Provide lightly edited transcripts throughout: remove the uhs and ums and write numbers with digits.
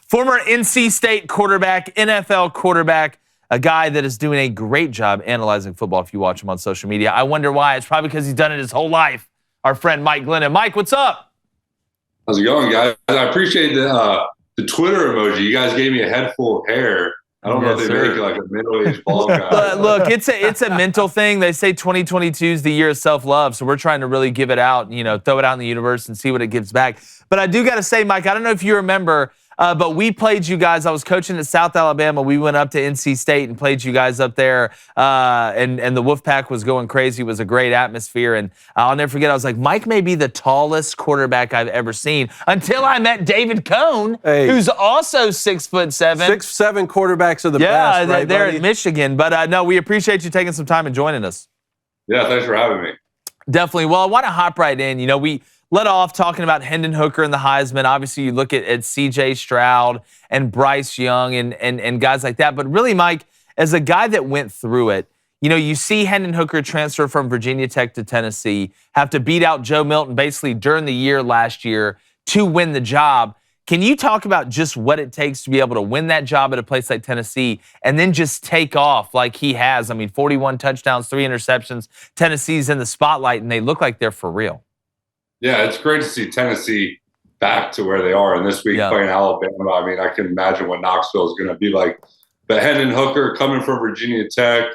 Former NC State quarterback, NFL quarterback, a guy that is doing a great job analyzing football if you watch him on social media. I wonder why. It's probably because he's done it his whole life. Our friend Mike Glennon. Mike, what's up? How's it going, guys? I appreciate the Twitter emoji. You guys gave me a head full of hair. I don't know if they make it like a middle-aged bald guy. Look, it's a mental thing. They say 2022 is the year of self-love, so we're trying to really give it out, throw it out in the universe and see what it gives back. But I do got to say, Mike, I don't know if you remember, but we played you guys. I was coaching at South Alabama. We went up to NC State and played you guys up there, and the Wolfpack was going crazy. It was a great atmosphere, and I'll never forget, I was like, Mike may be the tallest quarterback I've ever seen until I met David Cohn, who's also 6'7". 6'7" quarterbacks are the best, right, they're buddy? in Michigan. But no, we appreciate you taking some time and joining us. Yeah, thanks for having me. Definitely. Well, I want to hop right in. We let off talking about Hendon Hooker and the Heisman. Obviously, you look at C.J. Stroud and Bryce Young and guys like that. But really, Mike, as a guy that went through it, you see Hendon Hooker transfer from Virginia Tech to Tennessee, have to beat out Joe Milton basically during the year last year to win the job. Can you talk about just what it takes to be able to win that job at a place like Tennessee and then just take off like he has? 41 touchdowns, 3 interceptions. Tennessee's in the spotlight, and they look like they're for real. Yeah, it's great to see Tennessee back to where they are. And this week playing Alabama, I can imagine what Knoxville is going to be like. But Hendon Hooker coming from Virginia Tech,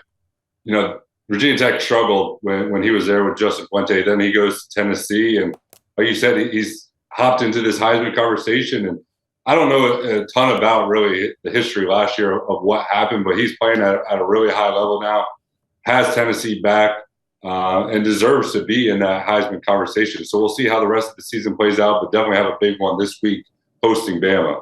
Virginia Tech struggled when he was there with Justin Fuente. Then he goes to Tennessee. And like you said, he's hopped into this Heisman conversation. And I don't know a ton about really the history last year of what happened, but he's playing at a really high level now, has Tennessee back. And deserves to be in that Heisman conversation. So we'll see how the rest of the season plays out, but definitely have a big one this week hosting Bama.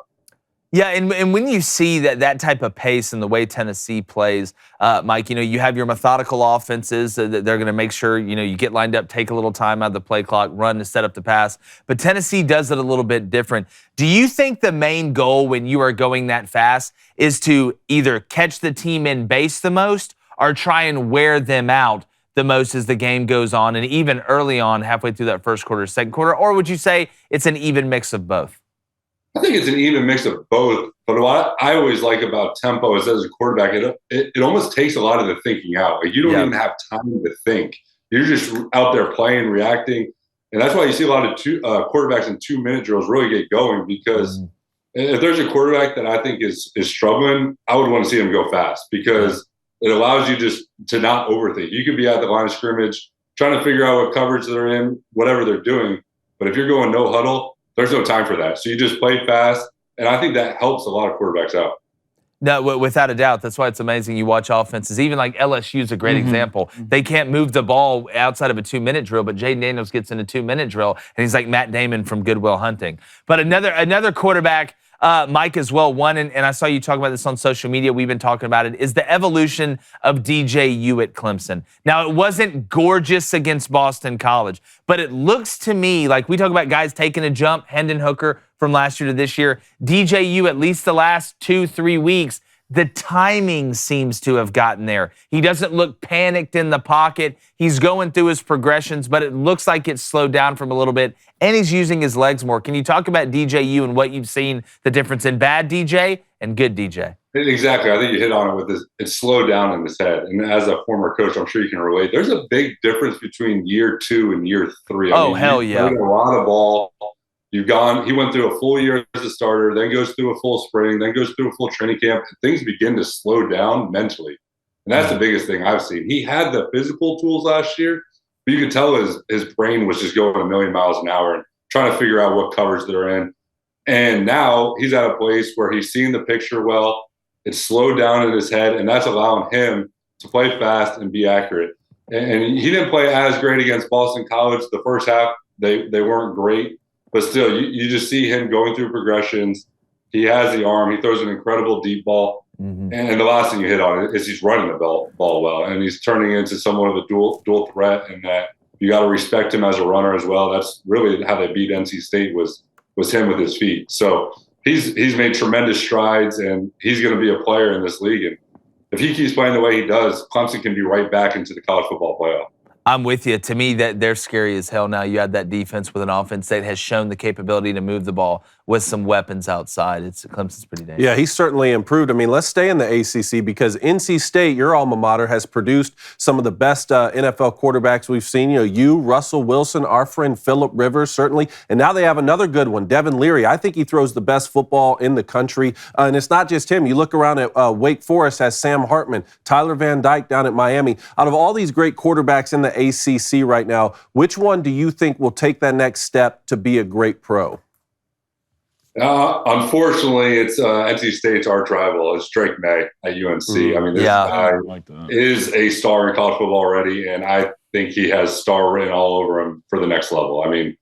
Yeah, and when you see that type of pace and the way Tennessee plays, Mike, you have your methodical offenses that they're going to make sure, you get lined up, take a little time out of the play clock, run to set up the pass. But Tennessee does it a little bit different. Do you think the main goal when you are going that fast is to either catch the team in base the most or try and wear them out the most as the game goes on, and even early on, halfway through that first quarter, second quarter? Or would you say it's an even mix of both? I think it's an even mix of both. But what I always like about tempo is, as a quarterback, it almost takes a lot of the thinking out. Like, you don't even have time to think. You're just out there playing, reacting. And that's why you see a lot of quarterbacks in 2-minute drills really get going, because if there's a quarterback that I think is struggling, I would want to see him go fast, because it allows you just to not overthink. You could be at the line of scrimmage trying to figure out what coverage they're in, whatever they're doing. But if you're going no huddle, there's no time for that. So you just play fast. And I think that helps a lot of quarterbacks out. No, without a doubt. That's why it's amazing. You watch offenses, even like LSU is a great example. They can't move the ball outside of a 2-minute drill, but Jaden Daniels gets in a 2-minute drill, and he's like Matt Damon from Good Will Hunting. But another quarterback, Mike, as well, and I saw you talk about this on social media, we've been talking about it, is the evolution of DJU at Clemson. Now, it wasn't gorgeous against Boston College, but it looks to me like, we talk about guys taking a jump, Hendon Hooker from last year to this year, DJU, at least the last 2-3 weeks, the timing seems to have gotten there. He doesn't look panicked in the pocket. He's going through his progressions, but it looks like it's slowed down from a little bit, and he's using his legs more. Can you talk about DJU and what you've seen, the difference in bad DJ and good DJ? Exactly. I think you hit on it with this. It's slowed down in his head. And as a former coach, I'm sure you can relate. There's a big difference between year 2 and year 3. Hell yeah. A lot of ball. He went through a full year as a starter, then goes through a full spring, then goes through a full training camp. Things begin to slow down mentally. And that's the biggest thing I've seen. He had the physical tools last year, but you could tell his brain was just going a million miles an hour and trying to figure out what coverage they're in. And now he's at a place where he's seeing the picture well. It's slowed down in his head, and that's allowing him to play fast and be accurate. And he didn't play as great against Boston College. The first half, they weren't great. But still, you just see him going through progressions. He has the arm. He throws an incredible deep ball. And the last thing you hit on is he's running the ball well. And he's turning into somewhat of a dual threat, and that you got to respect him as a runner as well. That's really how they beat NC State was him with his feet. So he's made tremendous strides, and he's going to be a player in this league. And if he keeps playing the way he does, Clemson can be right back into the college football playoff. I'm with you. To me, that they're scary as hell now. You had that defense with an offense that has shown the capability to move the ball with some weapons outside. Clemson's pretty dangerous. Yeah, he's certainly improved. I mean, let's stay in the ACC because NC State, your alma mater, has produced some of the best NFL quarterbacks we've seen. You, Russell Wilson, our friend Phillip Rivers, certainly. And now they have another good one, Devin Leary. I think he throws the best football in the country. And it's not just him. You look around at Wake Forest has Sam Hartman, Tyler Van Dyke down at Miami. Out of all these great quarterbacks in the ACC right now, which one do you think will take that next step to be a great pro? Unfortunately, it's NC State's arch rival. It's Drake Maye at UNC. I mean, this guy is a star in college football already, and I think he has star written all over him for the next level. I mean,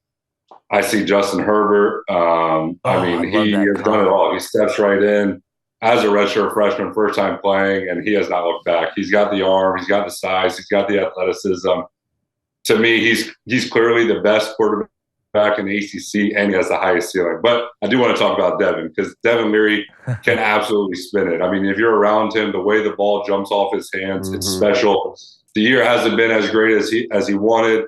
I see Justin Herbert. He has done it all. He steps right in as a redshirt freshman, first time playing, and he has not looked back. He's got the arm, he's got the size, he's got the athleticism. To me, he's clearly the best quarterback in the ACC, and he has the highest ceiling. But I do want to talk about Devin because Devin Leary can absolutely spin it. I mean, if you're around him, the way the ball jumps off his hands, it's special. The year hasn't been as great as he wanted.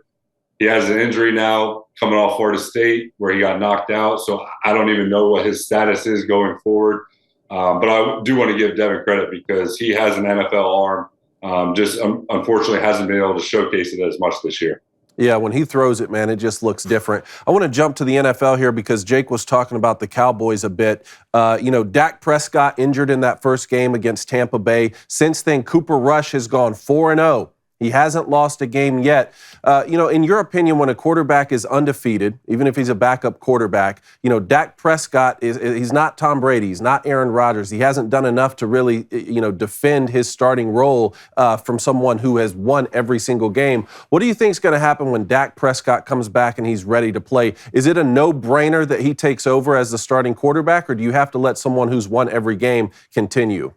He has an injury now coming off Florida State where he got knocked out. So I don't even know what his status is going forward. But I do want to give Devin credit because he has an NFL arm. Just unfortunately hasn't been able to showcase it as much this year. Yeah, when he throws it, man, it just looks different. I want to jump to the NFL here because Jake was talking about the Cowboys a bit. Dak Prescott injured in that first game against Tampa Bay. Since then, Cooper Rush has gone 4-0. He hasn't lost a game yet. In your opinion, when a quarterback is undefeated, even if he's a backup quarterback, Dak Prescott he's not Tom Brady, he's not Aaron Rodgers. He hasn't done enough to really, defend his starting role from someone who has won every single game. What do you think is going to happen when Dak Prescott comes back and he's ready to play? Is it a no-brainer that he takes over as the starting quarterback, or do you have to let someone who's won every game continue?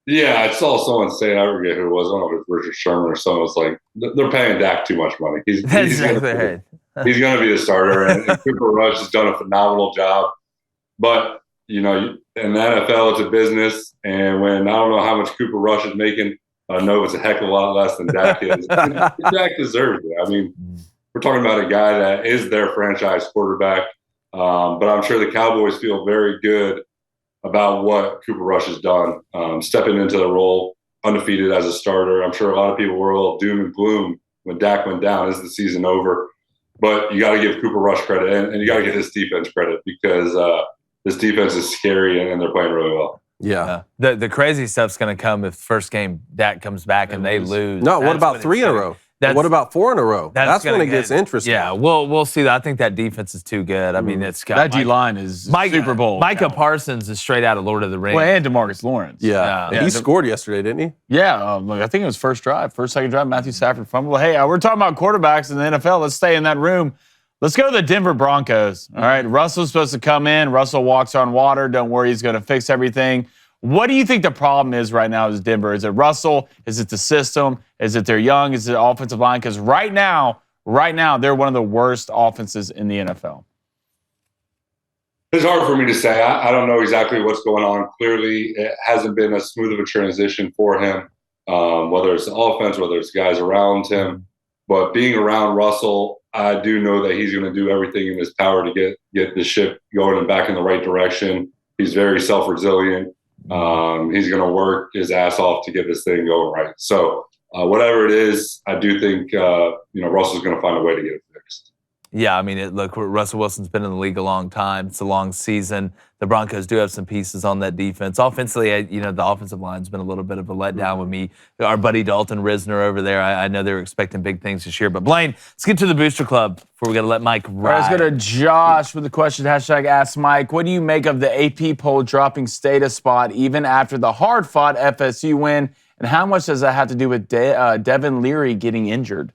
Yeah, I saw someone say, I forget who it was, I don't know if it was Richard Sherman or someone was like, they're paying Dak too much money. He's going to be the starter, and Cooper Rush has done a phenomenal job. But, in the NFL, it's a business, and when I don't know how much Cooper Rush is making, I know it's a heck of a lot less than Dak is. Dak deserves it. I mean, we're talking about a guy that is their franchise quarterback, but I'm sure the Cowboys feel very good about what Cooper Rush has done, stepping into the role undefeated as a starter. I'm sure a lot of people were a little doom and gloom when Dak went down. Is the season over? But you got to give Cooper Rush credit, and you got to give this defense credit because this defense is scary and they're playing really well. Yeah. The crazy stuff's going to come if first game Dak comes back and they lose. No, what about 3 in a row? What about 4 in a row? That's when it gets interesting. Yeah, we'll see that. I think that defense is too good. I mean, it's got that D-line is Super Bowl. Micah Parsons is straight out of Lord of the Rings. Well, and DeMarcus Lawrence. Yeah. He scored yesterday, didn't he? Yeah, I think it was second drive, Matthew Stafford fumble. Hey, we're talking about quarterbacks in the NFL. Let's stay in that room. Let's go to the Denver Broncos. All right, Russell's supposed to come in. Russell walks on water. Don't worry, he's going to fix everything. What do you think the problem is right now is Denver? Is it Russell? Is it the system? Is it they're young? Is it the offensive line? Because right now, they're one of the worst offenses in the NFL. It's hard for me to say. I don't know exactly what's going on. Clearly, it hasn't been as smooth of a transition for him, whether it's the offense, whether it's guys around him. But being around Russell, I do know that he's going to do everything in his power to get the ship going and back in the right direction. He's very self-resilient. He's going to work his ass off to get this thing going right. So whatever it is, I do think Russell's going to find a way to get it fixed. Yeah, I mean, look, Russell Wilson's been in the league a long time. It's a long season. The Broncos do have some pieces on that defense. Offensively, the offensive line's been a little bit of a letdown with me. Our buddy Dalton Risner over there, I know they were expecting big things this year. But Blaine, let's get to the Booster Club before we got to let Mike ride. All right, let's go to Josh with the question, #Ask Mike. What do you make of the AP poll dropping State spot even after the hard-fought FSU win? And how much does that have to do with Devin Leary getting injured?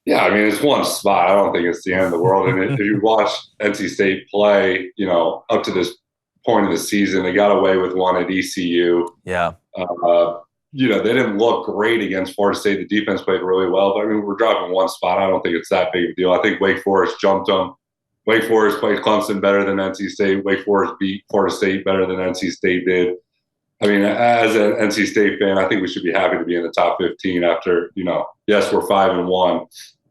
Yeah, I mean, it's one spot. I don't think it's the end of the world. And if you watch NC State play, up to this point of the season, they got away with one at ECU. Yeah. They didn't look great against Florida State. The defense played really well. But, I mean, we're dropping one spot. I don't think it's that big of a deal. I think Wake Forest jumped them. Wake Forest played Clemson better than NC State. Wake Forest beat Florida State better than NC State did. I mean, as an NC State fan, I think we should be happy to be in the top 15 after, yes, we're 5-1.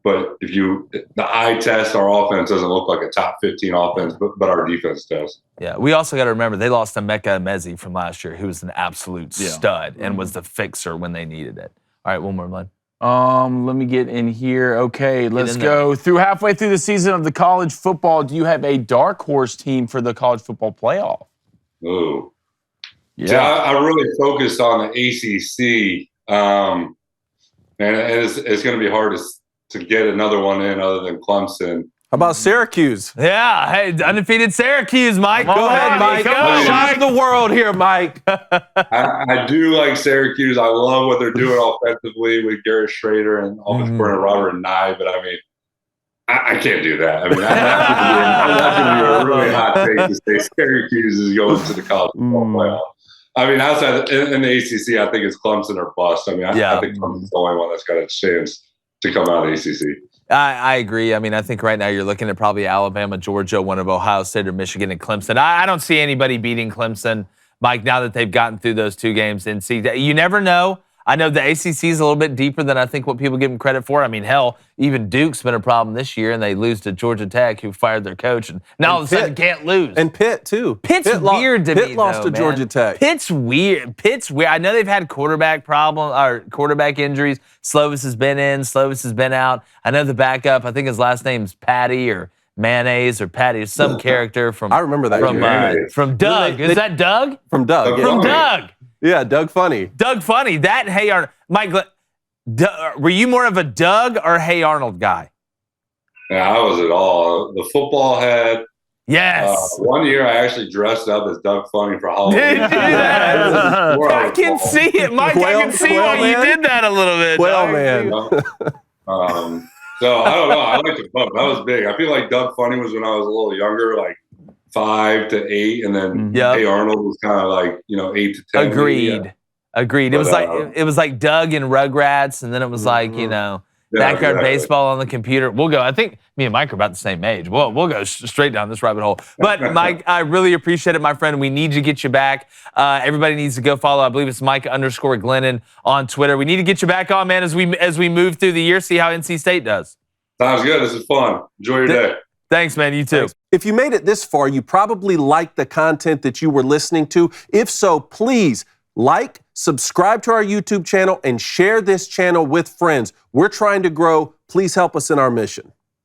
But the eye test, our offense doesn't look like a top 15 offense, but our defense does. Yeah, we also got to remember they lost to Mecca Emezi from last year, who was an absolute stud and was the fixer when they needed it. All right, one more, Bud. Let me get in here. Okay, let's go through halfway through the season of the college football. Do you have a dark horse team for the college football playoff? Ooh. Yeah. See, I really focused on the ACC, and it's going to be hard to get another one in other than Clemson. How about Syracuse? Yeah, hey, undefeated Syracuse, Mike. Go ahead, Mike. Shock the world here, Mike. I do like Syracuse. I love what they're doing offensively with Garrett Schrader and offensive coordinator Robert Nye, but I mean, I can't do that. I mean, that's going to be a really hot take to say Syracuse is going to the college football playoff. I mean, outside in the ACC, I think it's Clemson or bust. I mean, I think Clemson's the only one that's got a chance to come out of the ACC. I agree. I mean, I think right now you're looking at probably Alabama, Georgia, one of Ohio State or Michigan and Clemson. I don't see anybody beating Clemson, Mike, now that they've gotten through those two games. And see, you never know. I know the ACC is a little bit deeper than I think what people give them credit for. I mean, hell, even Duke's been a problem this year, and they lose to Georgia Tech, who fired their coach, and now all of a sudden can't lose. And Pitt, too. Pitt's weird to me, Pitt lost to Georgia Tech. Pitt's weird. I know they've had quarterback injuries. Slovis has been in. Slovis has been out. I know the backup, I think his last name's Patty or Mayonnaise or Patty, some character from. I remember that. From Doug. Is that Doug? From Doug. From Doug. Yeah, Doug Funny. Doug Funny. That Hey Arnold. Mike, were you more of a Doug or Hey Arnold guy? Yeah, I was at all. The football head. Yes. One year I actually dressed up as Doug Funny for Halloween. Did you do that? I can see it, Mike. I can see why you did that a little bit. Well, man. So I don't know. I like the both. That was big. I feel like Doug Funny was when I was a little younger, like 5 to 8, and then Hey Arnold was kind of like 8 to 10. Agreed. It was like Doug and Rugrats, and then it was like backyard baseball on the computer. We'll go. I think me and Mike are about the same age. We'll go straight down this rabbit hole. But Mike, I really appreciate it, my friend. We need to get you back. Everybody needs to go follow. I believe it's Mike_Glennon on Twitter. We need to get you back on, man, as we move through the year. See how NC State does. Sounds good. This is fun. Enjoy your day. Thanks, man. You too. Thanks. If you made it this far, you probably liked the content that you were listening to. If so, please like, subscribe to our YouTube channel, and share this channel with friends. We're trying to grow. Please help us in our mission.